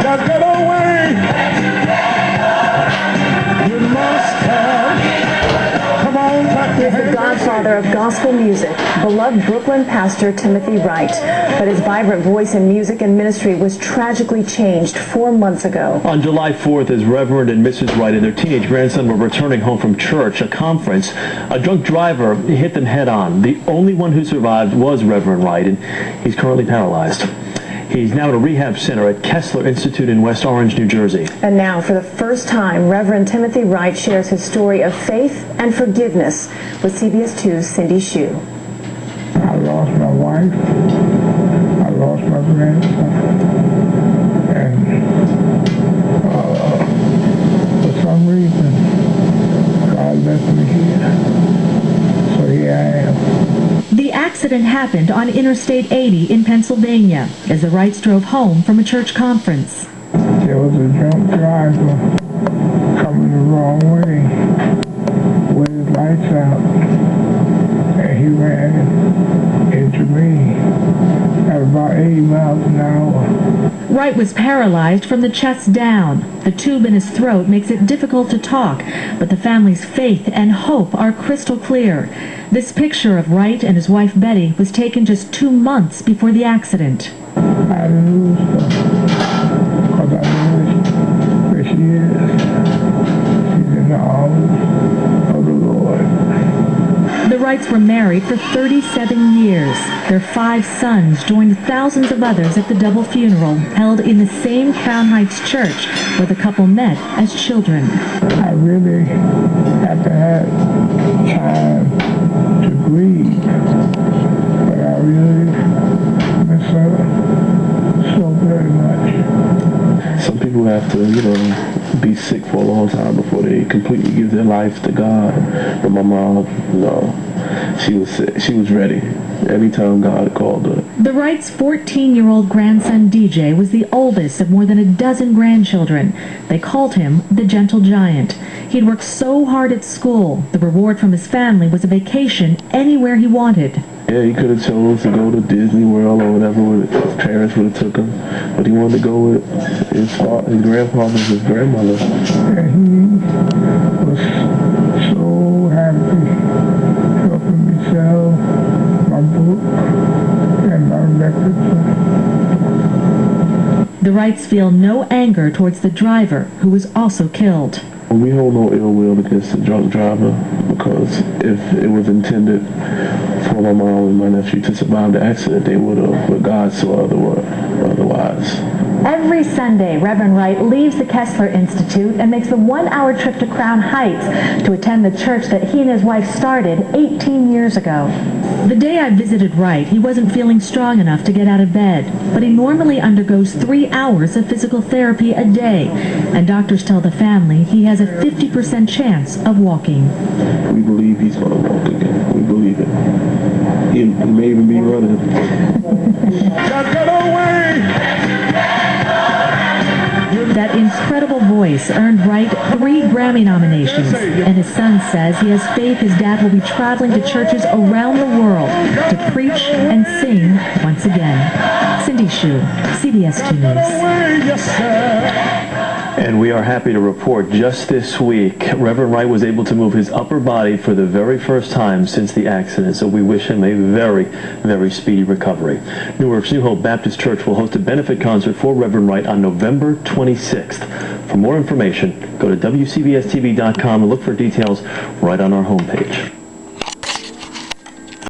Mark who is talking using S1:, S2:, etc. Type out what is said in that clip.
S1: Now get away. You must have. Come on, clap your hands.
S2: The godfather of gospel music, beloved Brooklyn pastor Timothy Wright. But his vibrant voice in music and ministry was tragically changed 4 months ago.
S3: On July 4th, as Reverend and Mrs. Wright and their teenage grandson were returning home from church, a conference, a drunk driver hit them head on. The only one who survived was Reverend Wright, and he's currently paralyzed. He's now at a rehab center at Kessler Institute in West Orange, New Jersey.
S2: And now, for the first time, Reverend Timothy Wright shares his story of faith and forgiveness with CBS 2's Cindy Hsu.
S4: I lost my wife. I lost my grandson. And for some reason, God left me here. So here I am.
S5: The accident happened on Interstate 80 in Pennsylvania as the Wrights drove home from a church conference.
S4: There was a drunk driver coming the wrong way with his lights out, and he ran into me at about 80 miles an hour.
S5: Wright was paralyzed from the chest down. The tube in his throat makes it difficult to talk, but the family's faith and hope are crystal clear. This picture of Wright and his wife Betty was taken just 2 months before the accident.
S4: I lose her, because I know where she is. She's in the arms of the Lord.
S5: The Wrights were married for 37 years. Their 5 sons joined thousands of others at the double funeral held in the same Crown Heights church where the couple met as children.
S4: I really have to have time to grieve, but I really miss her so very much.
S6: Some people have to, be sick for a long time before they completely give their life to God. But my mom, no, she was sick. She was ready. Anytime God called her.
S5: The Wrights' 14-year-old grandson DJ was the oldest of more than a dozen grandchildren. They called him the Gentle Giant. He'd worked so hard at school. The reward from his family was a vacation anywhere he wanted.
S6: Yeah, he could have chose to go to Disney World or whatever. His parents would have took him, but he wanted to go with his grandfather and his grandmother.
S4: And he was so happy helping me sell my book and my records.
S5: The Wrights feel no anger towards the driver, who was also killed.
S6: We hold no ill will against the drunk driver, because if it was intended for my mom and my nephew to survive the accident, they would have, but God saw otherwise.
S2: Every Sunday, Reverend Wright leaves the Kessler Institute and makes the 1-hour trip to Crown Heights to attend the church that he and his wife started 18 years ago.
S5: The day I visited Wright, he wasn't feeling strong enough to get out of bed, but he normally undergoes 3 hours of physical therapy a day, and doctors tell the family he has a 50% chance of walking.
S6: We believe he's going to walk again. We believe it. He may even be running.
S1: Get away.
S5: That incredible voice earned Wright 3 Grammy nominations, and his son says he has faith his dad will be traveling to churches around the world to preach and sing once again. Cindy Hsu, CBS 2 News.
S3: And we are happy to report just this week, Reverend Wright was able to move his upper body for the very first time since the accident, so we wish him a very, very speedy recovery. Newark's New Hope Baptist Church will host a benefit concert for Reverend Wright on November 26th. For more information, go to WCBSTV.com and look for details right on our homepage.